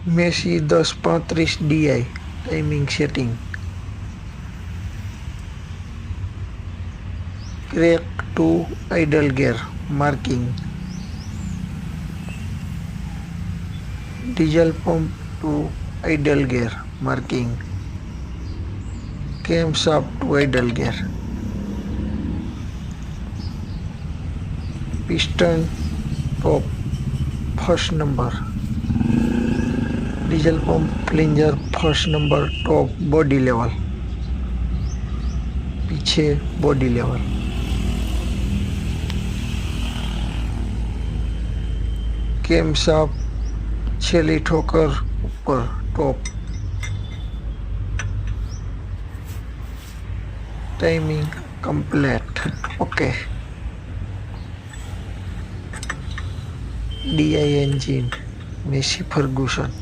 Massy 1035 DI timing setting crank to idle gear marking diesel pump to idle gear marking cam shaft to idle gear piston top first number diesel pump plunger first number top body level पीछे body level cam shaft छेली ठोकर ऊपर top timing complete okay DI engine Massey Ferguson.